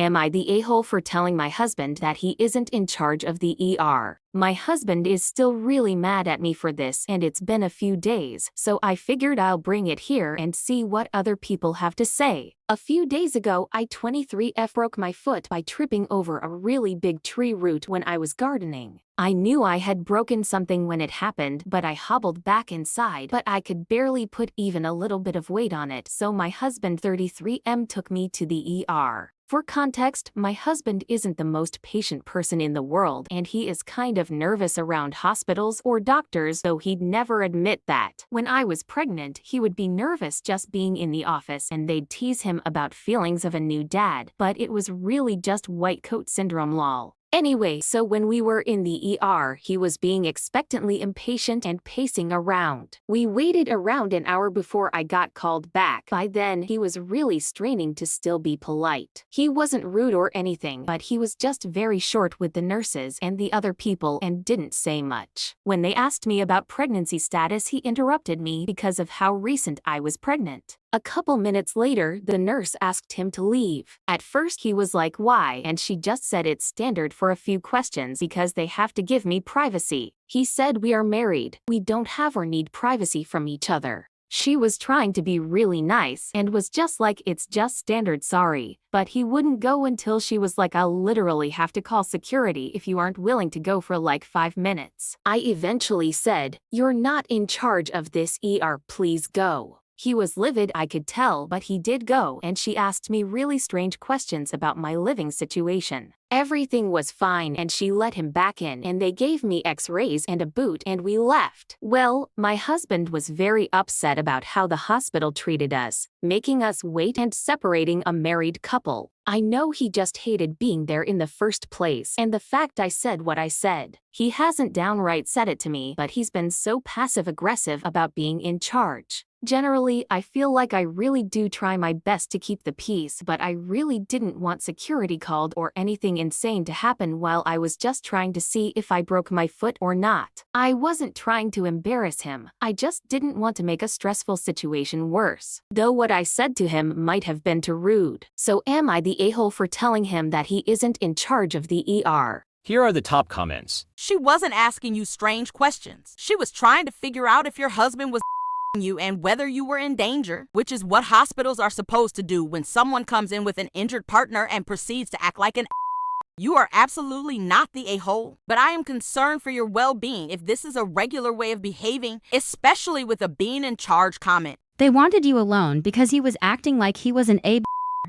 Am I the a-hole for telling my husband that he isn't in charge of the ER? My husband is still really mad at me for this, and it's been a few days, so I figured I'll bring it here and see what other people have to say. A few days ago, I 23F broke my foot by tripping over a really big tree root when I was gardening. I knew I had broken something when it happened, but I hobbled back inside, but I could barely put even a little bit of weight on it, so my husband 33M took me to the ER. For context, my husband isn't the most patient person in the world, and he is kind of nervous around hospitals or doctors, though he'd never admit that. When I was pregnant, he would be nervous just being in the office, and they'd tease him about feelings of a new dad, but it was really just white coat syndrome lol. Anyway, so when we were in the ER, he was being expectantly impatient and pacing around. We waited around an hour before I got called back. By then, he was really straining to still be polite. He wasn't rude or anything, but he was just very short with the nurses and the other people and didn't say much. When they asked me about pregnancy status, he interrupted me because of how recent I was pregnant. A couple minutes later, the nurse asked him to leave. At first he was like, why? And she just said it's standard for a few questions because they have to give me privacy. He said, we are married. We don't have or need privacy from each other. She was trying to be really nice and was just like, it's just standard, sorry. But he wouldn't go until she was like, I'll literally have to call security if you aren't willing to go for like 5 minutes. I eventually said, you're not in charge of this ER, please go. He was livid, I could tell, but he did go, and she asked me really strange questions about my living situation. Everything was fine, and she let him back in, and they gave me x-rays and a boot, and we left. Well, my husband was very upset about how the hospital treated us, making us wait and separating a married couple. I know he just hated being there in the first place, and the fact I said what I said. He hasn't downright said it to me, but he's been so passive-aggressive about being in charge. Generally, I feel like I really do try my best to keep the peace, but I really didn't want security called or anything insane to happen while I was just trying to see if I broke my foot or not. I wasn't trying to embarrass him, I just didn't want to make a stressful situation worse. Though what I said to him might have been too rude. So am I the a-hole for telling him that he isn't in charge of the ER? Here are the top comments. She wasn't asking you strange questions. She was trying to figure out if your husband was you and whether you were in danger, which is what hospitals are supposed to do when someone comes in with an injured partner and proceeds to act like an You are absolutely not the a-hole, but I am concerned for your well-being if this is a regular way of behaving, especially with a being in charge comment. They wanted you alone because he was acting like he was an a-.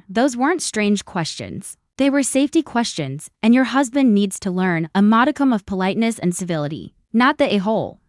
Those weren't strange questions. They were safety questions, and your husband needs to learn a modicum of politeness and civility, not the a-hole.